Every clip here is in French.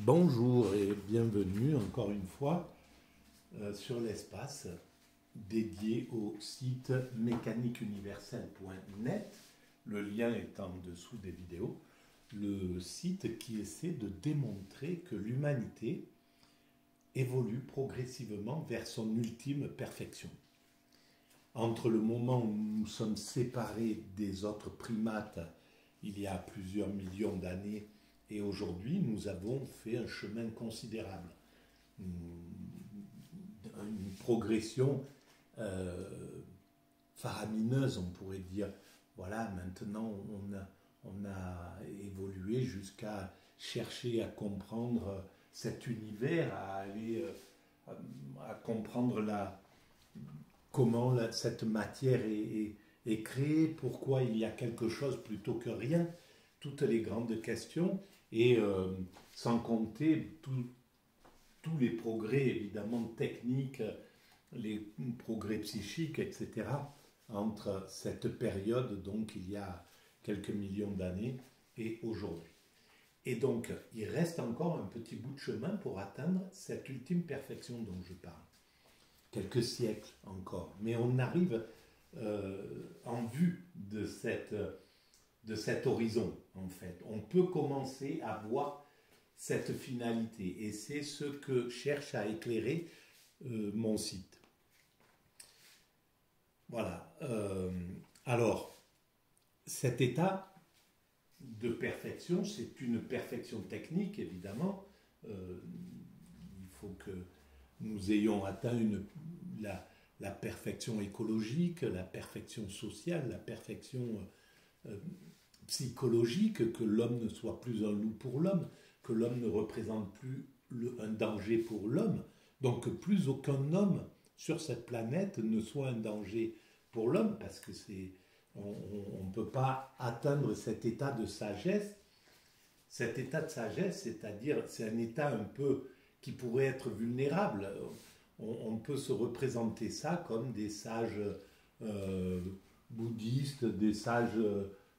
Bonjour et bienvenue encore une fois sur l'espace dédié au site mécaniqueuniverselle.net. Le lien est en dessous des vidéos. Le site qui essaie de démontrer que l'humanité évolue progressivement vers son ultime perfection. Entre le moment où nous sommes séparés des autres primates il y a plusieurs millions d'années et aujourd'hui, nous avons fait un chemin considérable, une progression faramineuse, on pourrait dire. Voilà, maintenant, on a évolué jusqu'à chercher à comprendre cet univers, à aller à comprendre comment cette matière est créée, pourquoi il y a quelque chose plutôt que rien, toutes les grandes questions. Et sans compter tous les progrès, évidemment, techniques, les progrès psychiques, etc., entre cette période, donc il y a quelques millions d'années, et aujourd'hui. Et donc, il reste encore un petit bout de chemin pour atteindre cette ultime perfection dont je parle. Quelques siècles encore. Mais on arrive en vue de cet horizon, en fait. On peut commencer à voir cette finalité. Et c'est ce que cherche à éclairer mon site. Voilà. Alors, cet état de perfection, c'est une perfection technique, évidemment. Il faut que nous ayons atteint la perfection écologique, la perfection sociale, la perfection psychologique, que l'homme ne soit plus un loup pour l'homme, que l'homme ne représente plus un danger pour l'homme, donc que plus aucun homme sur cette planète ne soit un danger pour l'homme, parce que on ne peut pas atteindre cet état de sagesse. Cet état de sagesse, c'est-à-dire, c'est un état un peu qui pourrait être vulnérable. On peut se représenter ça comme des sages bouddhistes, des sages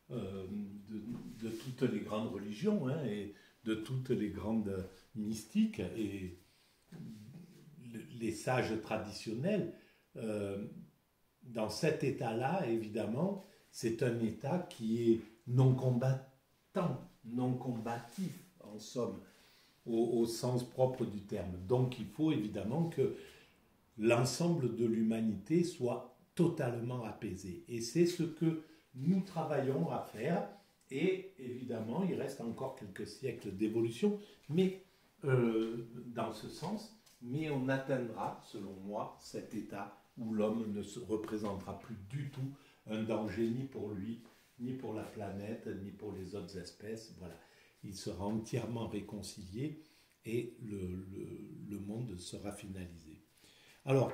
de toutes les grandes religions, hein, et de toutes les grandes mystiques et les sages traditionnels. Dans cet état-là, évidemment, c'est un état qui est non combattant, non combatif, en somme, au sens propre du terme. Donc il faut évidemment que l'ensemble de l'humanité soit totalement apaisé. Et c'est ce que nous travaillons à faire. Et évidemment, il reste encore quelques siècles d'évolution, mais dans ce sens, mais on atteindra, selon moi, cet état où l'homme ne se représentera plus du tout un danger ni pour lui, ni pour la planète, ni pour les autres espèces. Voilà. Il sera entièrement réconcilié et le monde sera finalisé. Alors,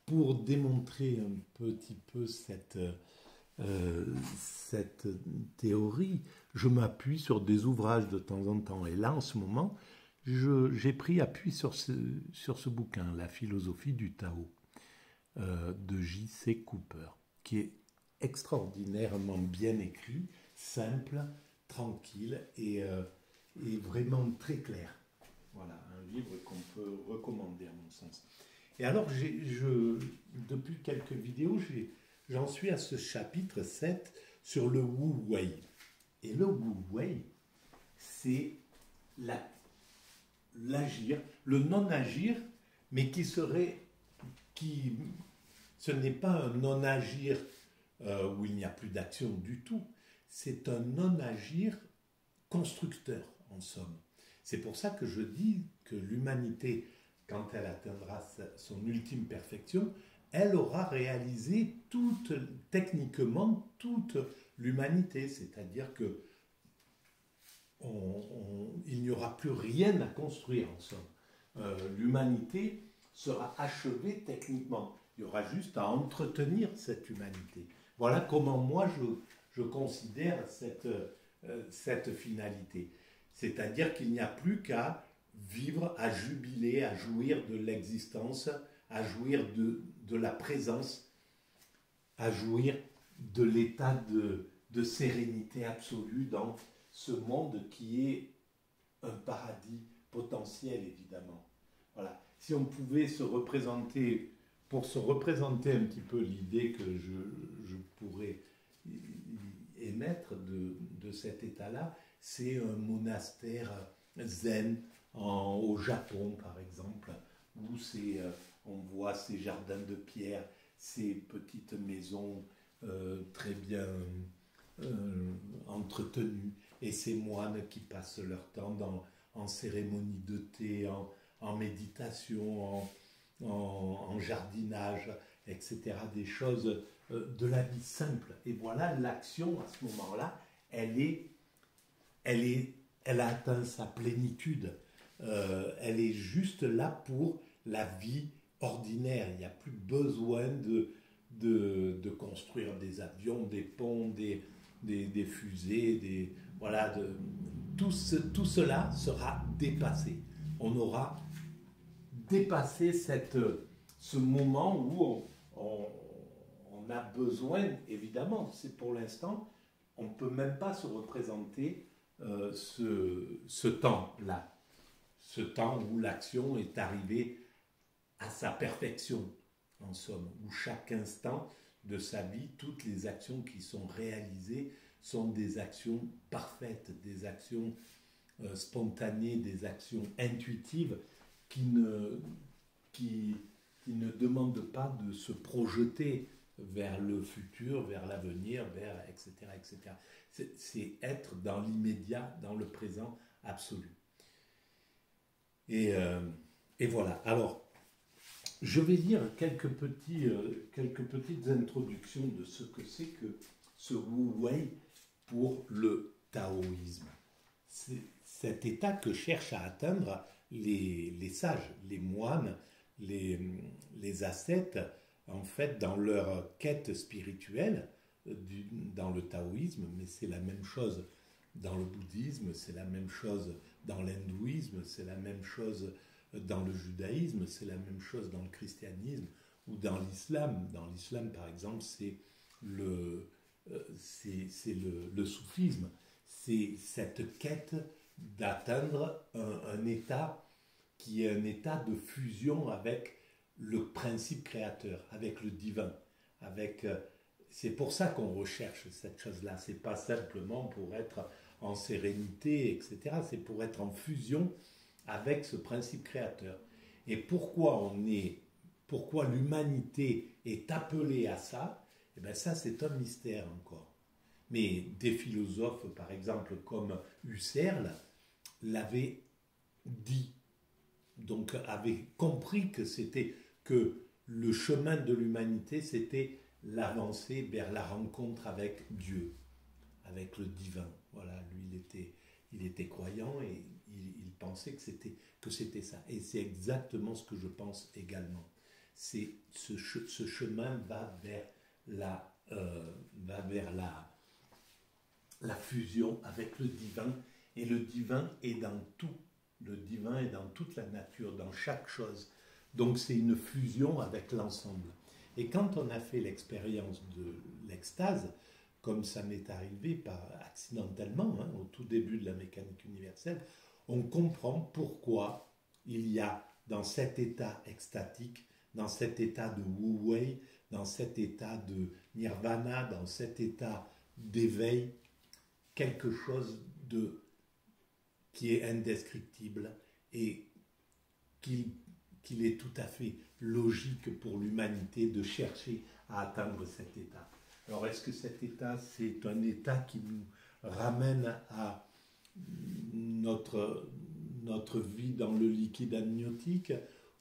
pour démontrer un petit peu cette théorie, je m'appuie sur des ouvrages de temps en temps. Et là, en ce moment, j'ai pris appui sur ce bouquin, La philosophie du Tao, de J.C. Cooper, qui est extraordinairement bien écrit, simple, tranquille et vraiment très clair. Voilà, un livre qu'on peut recommander à mon sens. Et alors, depuis quelques vidéos, j'en suis à ce chapitre 7 sur le Wu Wei. Et le Wu Wei, c'est l'agir, le non-agir, mais ce n'est pas un non-agir où il n'y a plus d'action du tout, c'est un non-agir constructeur, en somme. C'est pour ça que je dis que l'humanité, quand elle atteindra son ultime perfection, elle aura réalisé techniquement toute l'humanité, c'est-à-dire que il n'y aura plus rien à construire en somme. L'humanité sera achevée techniquement. Il y aura juste à entretenir cette humanité. Voilà comment moi je considère cette finalité. C'est-à-dire qu'il n'y a plus qu'à vivre, à jubiler, à jouir de l'existence, à jouir de la présence, à jouir de l'état de sérénité absolue dans ce monde qui est un paradis potentiel, évidemment. Voilà. Si on pouvait se représenter, pour se représenter un petit peu l'idée que je pourrais émettre de cet état-là, c'est un monastère zen au Japon, par exemple, où on voit ces jardins de pierre, ces petites maisons très bien entretenues, et ces moines qui passent leur temps en cérémonie de thé, en méditation, en jardinage, etc. Des choses de la vie simple. Et voilà, l'action, à ce moment-là, elle a atteint sa plénitude. Elle est juste là pour la vie ordinaire. Il n'y a plus besoin de construire des avions, des ponts, des fusées, voilà, tout cela sera dépassé. On aura dépassé ce moment où on a besoin, évidemment, c'est pour l'instant, on ne peut même pas se représenter ce temps-là, ce temps où l'action est arrivée à sa perfection, en somme, où chaque instant de sa vie, toutes les actions qui sont réalisées sont des actions parfaites, des actions spontanées, des actions intuitives qui ne demandent pas de se projeter vers le futur, vers l'avenir, etc., etc. C'est être dans l'immédiat, dans le présent absolu. Et voilà. Alors, je vais dire quelques petites introductions de ce que c'est que ce Wu Wei pour le taoïsme. C'est cet état que cherchent à atteindre les sages, les moines, les ascètes, en fait, dans leur quête spirituelle, dans le taoïsme, mais c'est la même chose dans le bouddhisme, c'est la même chose dans l'hindouisme, c'est la même chose dans le judaïsme, c'est la même chose dans le christianisme ou dans l'islam. Dans l'islam, par exemple, c'est le soufisme. C'est cette quête d'atteindre un état qui est un état de fusion avec le principe créateur, avec le divin. C'est pour ça qu'on recherche cette chose-là. Ce n'est pas simplement pour être en sérénité, etc. C'est pour être en fusion avec ce principe créateur. Et pourquoi l'humanité est appelée à ça, eh bien ça c'est un mystère encore. Mais des philosophes, par exemple, comme Husserl, l'avaient dit, donc avaient compris que le chemin de l'humanité, c'était l'avancée vers la rencontre avec Dieu, avec le divin. Voilà, lui, il était croyant et il pensait que c'était ça. Et c'est exactement ce que je pense également. C'est ce chemin va vers la fusion avec le divin, et le divin est dans tout. Le divin est dans toute la nature, dans chaque chose. Donc c'est une fusion avec l'ensemble. Et quand on a fait l'expérience de l'extase, comme ça m'est arrivé accidentellement, au tout début de la mécanique universelle, on comprend pourquoi il y a dans cet état extatique, dans cet état de Wu Wei, dans cet état de nirvana, dans cet état d'éveil, quelque chose qui est indescriptible et qu'il est tout à fait logique pour l'humanité de chercher à atteindre cet état. Alors, est-ce que cet état, c'est un état qui nous ramène à notre vie dans le liquide amniotique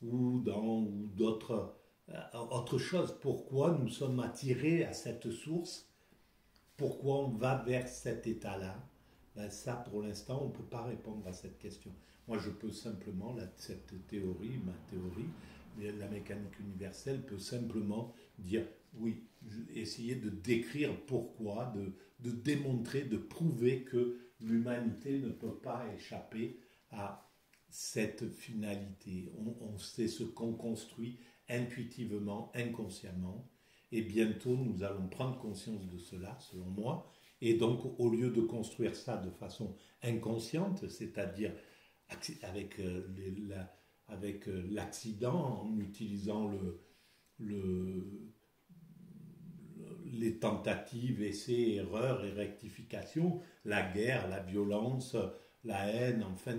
ou dans autre chose? Pourquoi nous sommes attirés à cette source? Pourquoi on va vers cet état-là? Ben ça, pour l'instant, on ne peut pas répondre à cette question. Moi, je peux simplement, ma théorie, la mécanique universelle peut simplement dire, oui, essayer de décrire pourquoi, de démontrer, de prouver que l'humanité ne peut pas échapper à cette finalité. On sait ce qu'on construit intuitivement, inconsciemment, et bientôt nous allons prendre conscience de cela, selon moi, Et donc, au lieu de construire ça de façon inconsciente, c'est-à-dire avec, avec l'accident, en utilisant le, les tentatives, essais, erreurs et rectifications, la guerre, la violence, la haine, enfin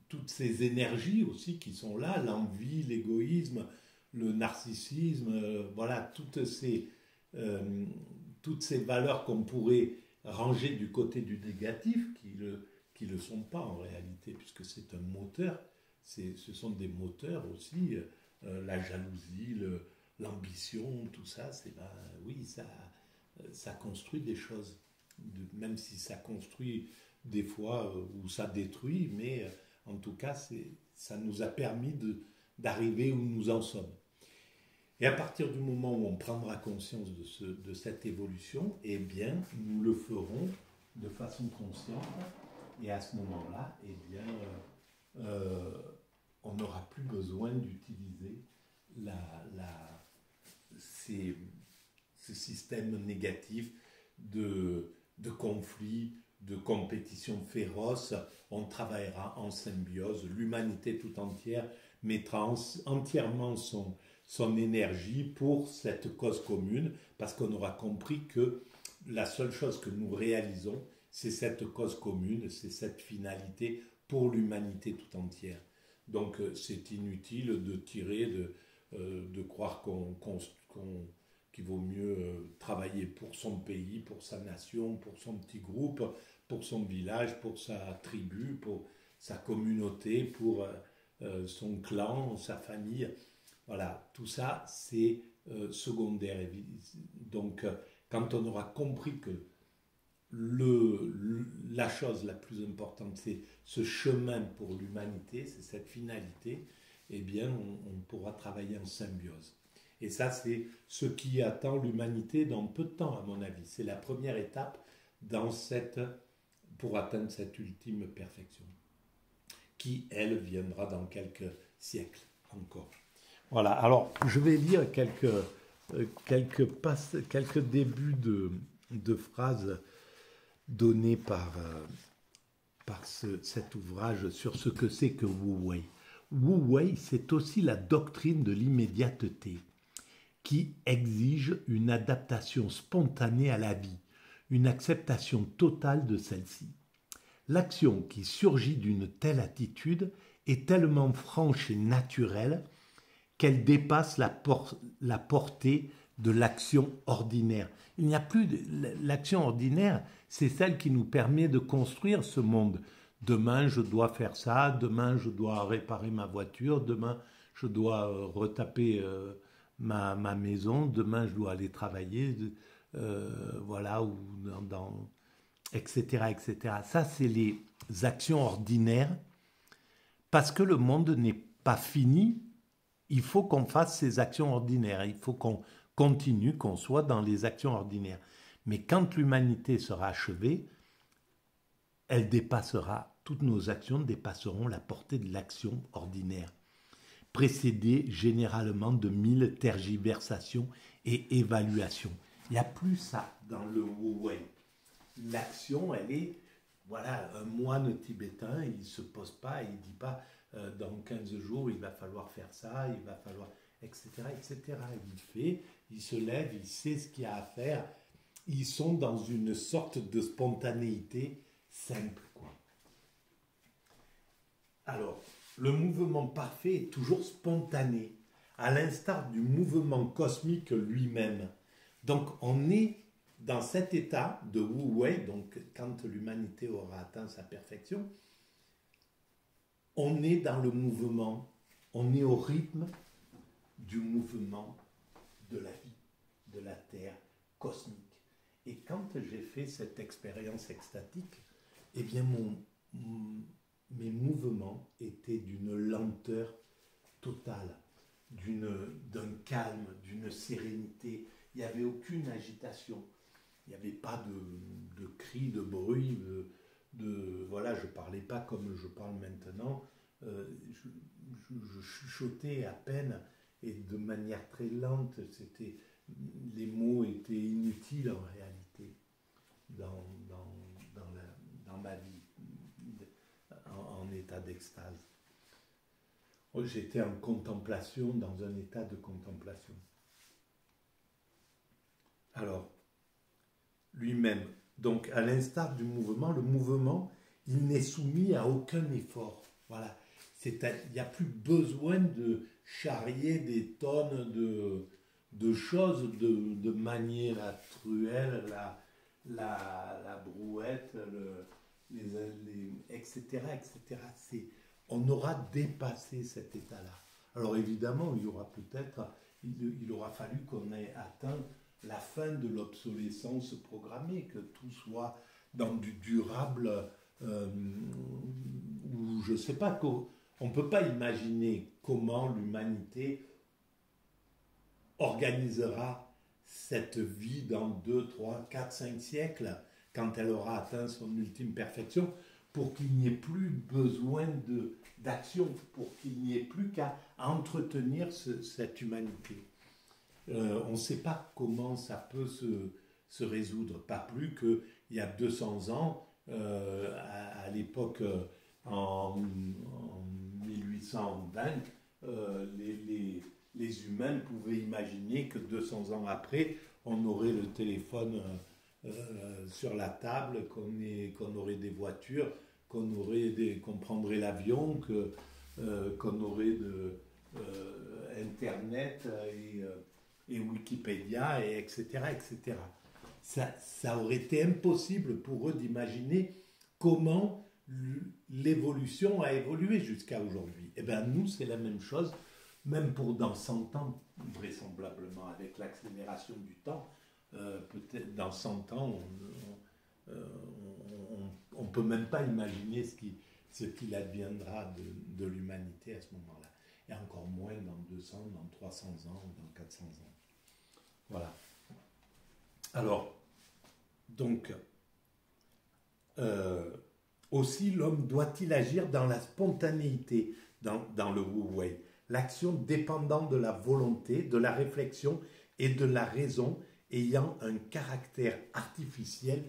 toutes ces énergies aussi qui sont là, l'envie, l'égoïsme, le narcissisme, voilà, toutes ces valeurs qu'on pourrait ranger du côté du négatif, qui le sont pas en réalité, puisque c'est un moteur, ce sont des moteurs aussi, la jalousie, l'ambition, tout ça, c'est ben, oui, ça construit des choses, même si ça construit des fois ou ça détruit, mais en tout cas, ça nous a permis d'arriver où nous en sommes. Et à partir du moment où on prendra conscience de cette évolution, eh bien, nous le ferons de façon consciente. Et à ce moment-là, eh bien, on n'aura plus besoin d'utiliser ce système négatif de conflit, de compétition féroce. On travaillera en symbiose. L'humanité tout entière mettra entièrement son énergie pour cette cause commune, parce qu'on aura compris que la seule chose que nous réalisons, c'est cette cause commune, c'est cette finalité pour l'humanité tout entière. Donc c'est inutile de de croire qu'il vaut mieux travailler pour son pays, pour sa nation, pour son petit groupe, pour son village, pour sa tribu, pour sa communauté, pour son clan, sa famille. Voilà, tout ça, c'est secondaire. Donc, quand on aura compris que la chose la plus importante, c'est ce chemin pour l'humanité, c'est cette finalité, eh bien, on pourra travailler en symbiose. Et ça, c'est ce qui attend l'humanité dans peu de temps, à mon avis. C'est la première étape pour atteindre cette ultime perfection, qui, elle, viendra dans quelques siècles encore. Voilà, alors je vais lire quelques débuts de phrases données par cet ouvrage sur ce que c'est que Wu Wei. Wu Wei, c'est aussi la doctrine de l'immédiateté, qui exige une adaptation spontanée à la vie, une acceptation totale de celle-ci. L'action qui surgit d'une telle attitude est tellement franche et naturelle qu'elle dépasse la portée de l'action ordinaire. Il n'y a plus l'action ordinaire, c'est celle qui nous permet de construire ce monde. Demain, je dois faire ça, demain, je dois réparer ma voiture, demain, je dois retaper ma maison, demain, je dois aller travailler, voilà, ou etc., etc. Ça, c'est les actions ordinaires, parce que le monde n'est pas fini. Il faut qu'on fasse ces actions ordinaires, il faut qu'on continue, qu'on soit dans les actions ordinaires. Mais quand l'humanité sera achevée, toutes nos actions dépasseront la portée de l'action ordinaire, précédée généralement de 1000 tergiversations et évaluations. Il n'y a plus ça dans le Wu Wei. L'action, elle est, voilà, un moine tibétain, il ne se pose pas, il ne dit pas dans 15 jours, il va falloir faire ça, il va falloir, etc., etc. Il fait, il se lève, il sait ce qu'il y a à faire. Ils sont dans une sorte de spontanéité simple, quoi. Alors, le mouvement parfait est toujours spontané, à l'instar du mouvement cosmique lui-même. Donc, on est dans cet état de Wu Wei, donc quand l'humanité aura atteint sa perfection, on est dans le mouvement, on est au rythme du mouvement de la vie, de la Terre cosmique. Et quand j'ai fait cette expérience extatique, eh bien mes mouvements étaient d'une lenteur totale, d'un calme, d'une sérénité. Il n'y avait aucune agitation. Il n'y avait pas de cris, de bruit, voilà, je ne parlais pas comme je parle maintenant. Je chuchotais à peine et de manière très lente. Les mots étaient inutiles en réalité. dans ma vie en état d'extase. J'étais en contemplation, dans un état de contemplation. Alors, lui-même, donc à l'instar du mouvement, le mouvement, il n'est soumis à aucun effort. Voilà. Il n'y a plus besoin de charrier des tonnes de choses, de manier la truelle, la brouette, etc. etc. On aura dépassé cet état-là. Alors évidemment, il aura fallu qu'on ait atteint la fin de l'obsolescence programmée, que tout soit dans du durable, ou je ne sais pas, on ne peut pas imaginer comment l'humanité organisera cette vie dans 2, 3, 4, 5 siècles, quand elle aura atteint son ultime perfection, pour qu'il n'y ait plus besoin d'action, pour qu'il n'y ait plus qu'à entretenir cette humanité. On ne sait pas comment ça peut se résoudre, pas plus qu'il y a 200 ans, à l'époque, en 1820, les humains pouvaient imaginer que 200 ans après, on aurait le téléphone sur la table, qu'on aurait des voitures, qu'on prendrait l'avion, qu'on aurait Internet et Wikipédia, etc. etc. Ça aurait été impossible pour eux d'imaginer comment l'évolution a évolué jusqu'à aujourd'hui. Eh bien, nous, c'est la même chose, même pour dans 100 ans, vraisemblablement, avec l'accélération du temps. Peut-être dans 100 ans, on ne peut même pas imaginer ce qu'il adviendra de l'humanité à ce moment-là. Et encore moins dans 200, dans 300 ans, ou dans 400 ans. Voilà. Alors, donc, aussi l'homme doit-il agir dans la spontanéité, dans le Wu Wei, l'action dépendant de la volonté, de la réflexion et de la raison, ayant un caractère artificiel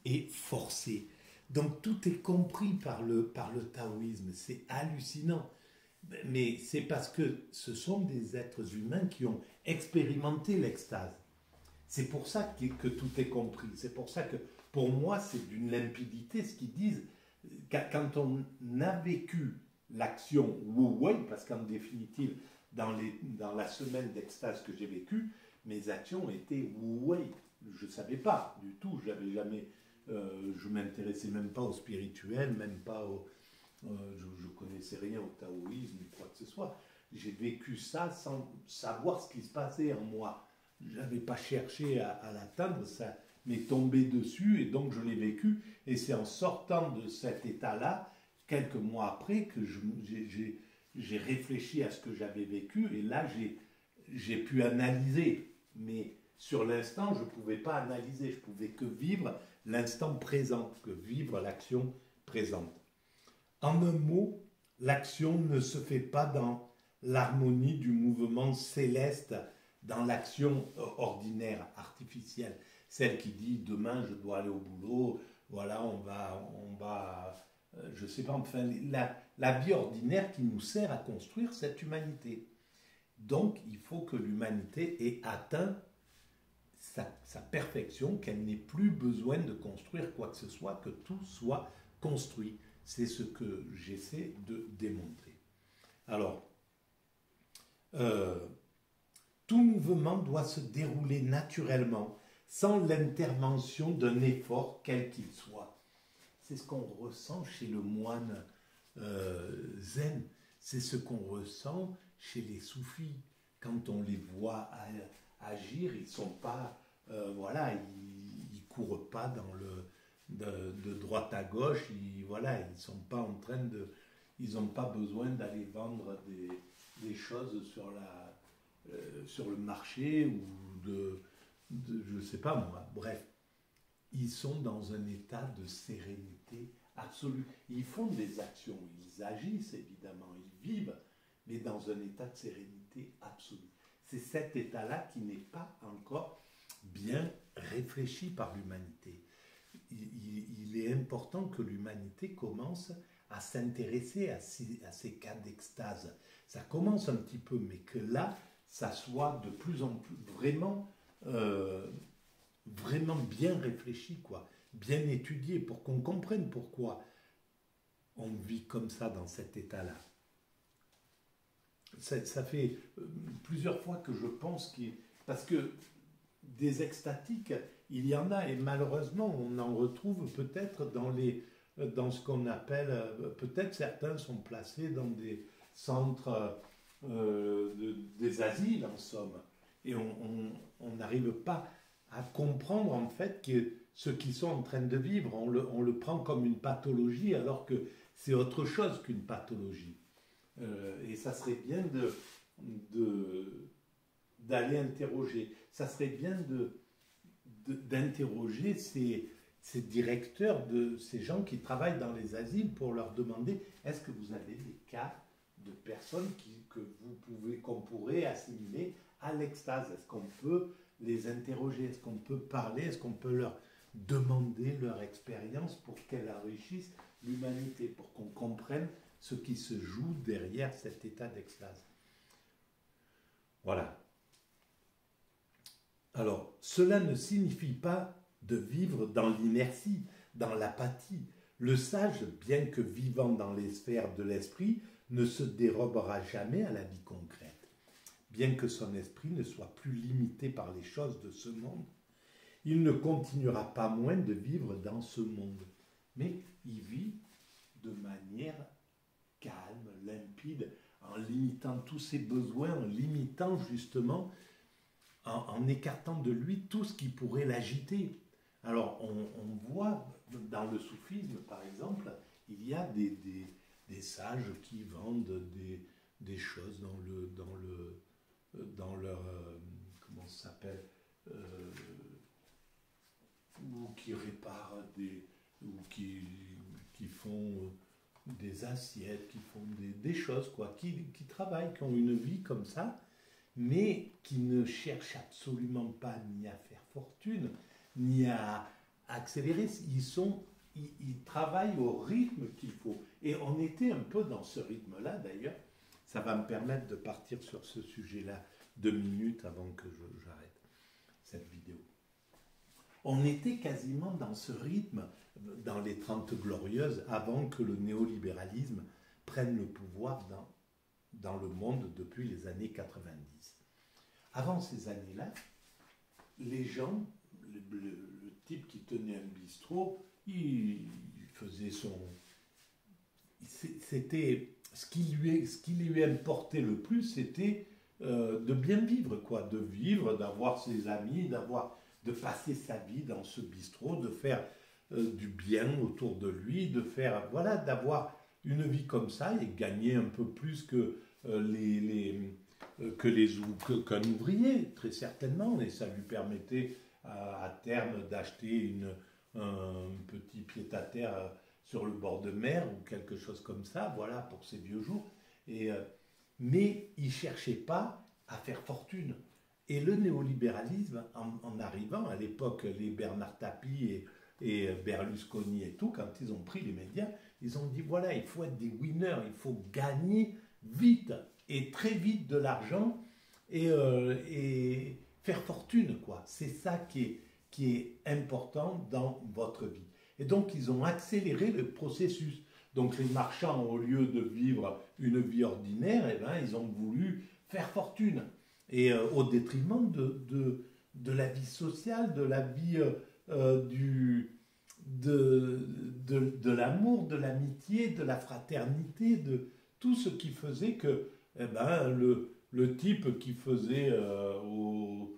et forcé. Donc tout est compris par le taoïsme, c'est hallucinant. Mais c'est parce que ce sont des êtres humains qui ont expérimenté l'extase. C'est pour ça que tout est compris. C'est pour ça que, pour moi, c'est d'une limpidité ce qu'ils disent. Quand on a vécu l'action Wu Wei, parce qu'en définitive, dans la semaine d'extase que j'ai vécue, mes actions étaient Wu Wei. Je ne savais pas du tout. J'avais jamais, je ne m'intéressais même pas au spirituel, même pas au... je ne connaissais rien au taoïsme ou quoi que ce soit. J'ai vécu ça sans savoir ce qui se passait en moi. Je n'avais pas cherché à l'atteindre, ça m'est tombé dessus et donc je l'ai vécu. Et c'est en sortant de cet état-là, quelques mois après, que j'ai réfléchi à ce que j'avais vécu et là j'ai pu analyser. Mais sur l'instant, je ne pouvais pas analyser, je ne pouvais que vivre l'instant présent, que vivre l'action présente. En un mot, l'action ne se fait pas dans l'harmonie du mouvement céleste, dans l'action ordinaire, artificielle, celle qui dit demain je dois aller au boulot, voilà, on va je ne sais pas, enfin, la vie ordinaire qui nous sert à construire cette humanité. Donc, il faut que l'humanité ait atteint sa perfection, qu'elle n'ait plus besoin de construire quoi que ce soit, que tout soit construit. C'est ce que j'essaie de démontrer. Alors, tout mouvement doit se dérouler naturellement, sans l'intervention d'un effort quel qu'il soit. C'est ce qu'on ressent chez le moine zen, c'est ce qu'on ressent chez les soufis. Quand on les voit agir, ils sont pas, voilà, ils courent pas de droite à gauche, ils sont pas en train ils n'ont pas besoin d'aller vendre des choses sur le marché ou je sais pas moi, bref. Ils sont dans un état de sérénité absolue. Ils font des actions, ils agissent évidemment, ils vivent, mais dans un état de sérénité absolue. C'est cet état-là qui n'est pas encore bien réfléchi par l'humanité. il est important que l'humanité commence à s'intéresser à ces cas d'extase. Ça commence un petit peu, mais que là, ça soit de plus en plus vraiment bien réfléchi, quoi, bien étudié, pour qu'on comprenne pourquoi on vit comme ça dans cet état-là. Ça fait plusieurs fois que je pense parce que des extatiques, il y en a, et malheureusement, on en retrouve peut-être dans ce qu'on appelle, peut-être certains sont placés dans des centres, des asiles, en somme. Et on n'arrive pas à comprendre, en fait, que ce qu'ils sont en train de vivre, on le prend comme une pathologie, alors que c'est autre chose qu'une pathologie. Et ça serait bien d'aller interroger. Ça serait bien d'interroger ces directeurs, ces gens qui travaillent dans les asiles, pour leur demander, est-ce que vous avez des cas de personnes qu'on pourrait assimiler à l'extase? Est-ce qu'on peut les interroger? Est-ce qu'on peut parler? Est-ce qu'on peut leur demander leur expérience pour qu'elle enrichisse l'humanité, pour qu'on comprenne ce qui se joue derrière cet état d'extase? Voilà. Alors, cela ne signifie pas de vivre dans l'inertie, dans l'apathie. Le sage, bien que vivant dans les sphères de l'esprit, ne se dérobera jamais à la vie concrète. Bien que son esprit ne soit plus limité par les choses de ce monde, il ne continuera pas moins de vivre dans ce monde. Mais il vit de manière calme, limpide, en limitant tous ses besoins, en limitant justement, en écartant de lui tout ce qui pourrait l'agiter. Alors, on voit dans le soufisme, par exemple, il y a des sages qui vendent des choses dans leur comment ça s'appelle, ou qui réparent ou qui font des assiettes, qui font des choses, quoi, qui travaillent, qui ont une vie comme ça, mais qui ne cherchent absolument pas ni à faire fortune, ni à accélérer. Ils travaillent au rythme qu'il faut. Et on était un peu dans ce rythme-là, d'ailleurs. Ça va me permettre de partir sur ce sujet-là 2 minutes avant que j'arrête cette vidéo. On était quasiment dans ce rythme dans les 30 Glorieuses, avant que le néolibéralisme prenne le pouvoir dans le monde depuis les années 90. Avant ces années-là, les gens, le type qui tenait un bistrot, il faisait c'était ce qui lui importait le plus, c'était de bien vivre, quoi, de vivre, d'avoir ses amis, de passer sa vie dans ce bistrot, de faire du bien autour de lui, d'avoir une vie comme ça et gagner un peu plus qu'un ouvrier, très certainement, et ça lui permettait à terme d'acheter un petit pied-à-terre sur le bord de mer ou quelque chose comme ça, voilà, pour ses vieux jours. Mais il ne cherchait pas à faire fortune. Et le néolibéralisme, en arrivant à l'époque, les Bernard Tapie et Berlusconi et tout, quand ils ont pris les médias, ils ont dit, voilà, il faut être des winners, il faut gagner vite et très vite de l'argent et faire fortune, quoi. C'est ça qui est important dans votre vie. Et donc, ils ont accéléré le processus. Donc, les marchands, au lieu de vivre une vie ordinaire, eh ben, ils ont voulu faire fortune. Et au détriment de la vie sociale, de la vie de l'amour, de l'amitié, de la fraternité, de tout ce qui faisait que le type qui faisait au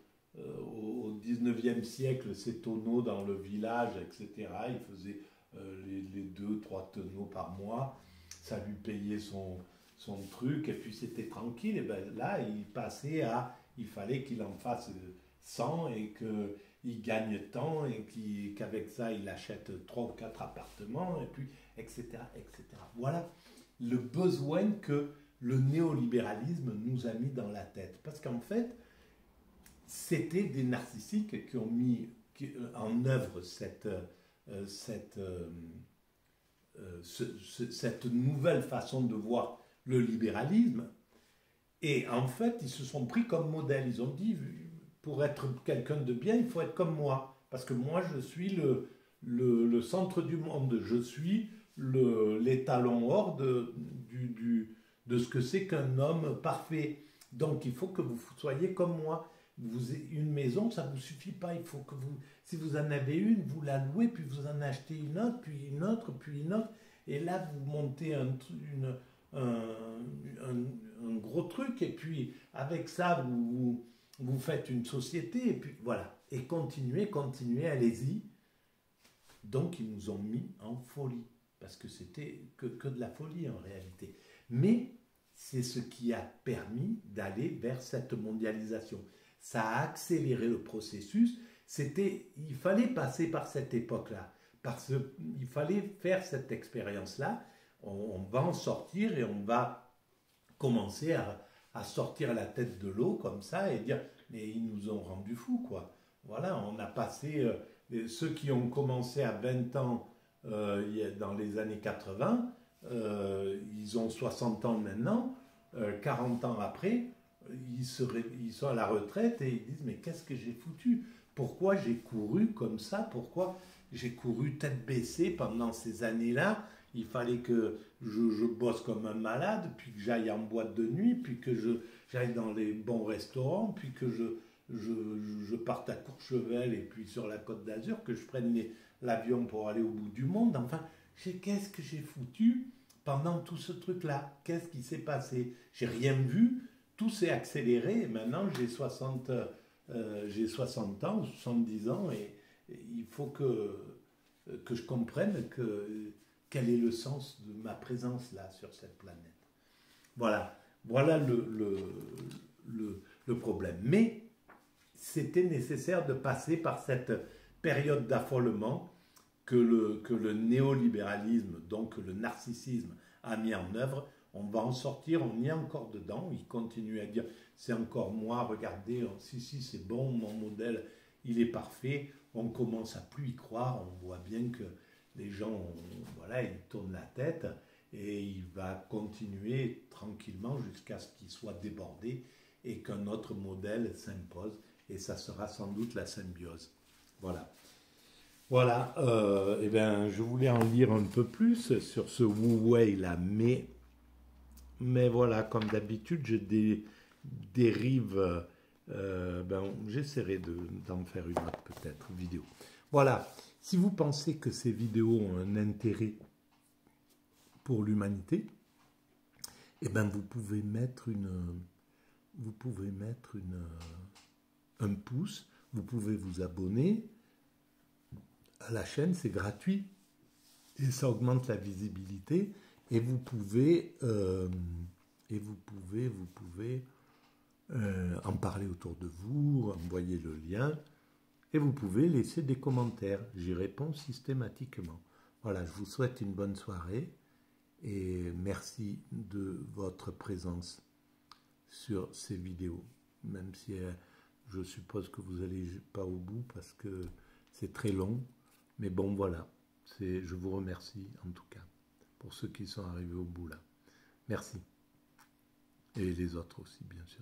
19e siècle ses tonneaux dans le village, etc., il faisait les 2-3 tonneaux par mois, ça lui payait son truc, et puis c'était tranquille, et ben là, il fallait qu'il en fasse 100 et qu'il gagne tant, et qu'avec ça, il achète 3 ou 4 appartements, et puis, etc., etc. Voilà le besoin que le néolibéralisme nous a mis dans la tête. Parce qu'en fait, c'était des narcissiques qui ont mis en œuvre cette nouvelle façon de voir le libéralisme. Et en fait, ils se sont pris comme modèle. Ils ont dit, pour être quelqu'un de bien, il faut être comme moi. Parce que moi, je suis le centre du monde. Je suis l'étalon hors de ce que c'est qu'un homme parfait. Donc, il faut que vous soyez comme moi. Une maison, ça ne vous suffit pas. Il faut que vous, si vous en avez une, vous la louez, puis vous en achetez une autre, puis une autre, puis une autre. Et là, vous montez un, un gros truc, et puis avec ça, vous faites une société, et puis voilà. Et continuez, continuez, allez-y. Donc, ils nous ont mis en folie, parce que c'était que de la folie en réalité. Mais c'est ce qui a permis d'aller vers cette mondialisation. Ça a accéléré le processus. Il fallait passer par cette époque-là, parce qu'il fallait faire cette expérience-là. On va en sortir et on va commencer à sortir la tête de l'eau comme ça et dire mais ils nous ont rendu fous quoi. Voilà, on a passé ceux qui ont commencé à 20 ans dans les années 80, ils ont 60 ans maintenant, 40 ans après, ils sont à la retraite et ils disent mais qu'est-ce que j'ai foutu? Pourquoi j'ai couru comme ça? Pourquoi j'ai couru tête baissée pendant ces années-là? Il fallait que je bosse comme un malade, puis que j'aille en boîte de nuit, puis que j'aille dans les bons restaurants, puis que je parte à Courchevel et puis sur la Côte d'Azur, que je prenne l'avion pour aller au bout du monde. Enfin, qu'est-ce que j'ai foutu pendant tout ce truc-là? Qu'est-ce qui s'est passé? J'ai rien vu, tout s'est accéléré, et maintenant j'ai 60 ans ou 70 ans, et il faut que je comprenne quel est le sens de ma présence là sur cette planète. Voilà, voilà le problème. Mais c'était nécessaire de passer par cette période d'affolement que le néolibéralisme, donc le narcissisme, a mis en œuvre. On va en sortir, on y est encore dedans. Il continue à dire c'est encore moi, regardez, si c'est bon, mon modèle, il est parfait. On commence à plus y croire, on voit bien que les gens, voilà, ils tournent la tête et il va continuer tranquillement jusqu'à ce qu'il soit débordé et qu'un autre modèle s'impose et ça sera sans doute la symbiose. Voilà. Voilà, eh bien, je voulais en lire un peu plus sur ce Wu Wei là, mais voilà, comme d'habitude, je dérive. J'essaierai d'en faire une autre peut-être vidéo. Voilà, si vous pensez que ces vidéos ont un intérêt pour l'humanité, eh ben vous pouvez mettre un pouce, vous pouvez vous abonner à la chaîne, c'est gratuit et ça augmente la visibilité et vous pouvez en parler autour de vous, envoyer le lien et vous pouvez laisser des commentaires. J'y réponds systématiquement. Voilà, je vous souhaite une bonne soirée et merci de votre présence sur ces vidéos, même si je suppose que vous n'allez pas au bout parce que c'est très long, mais bon voilà, je vous remercie en tout cas pour ceux qui sont arrivés au bout là. Merci. Et les autres aussi, bien sûr.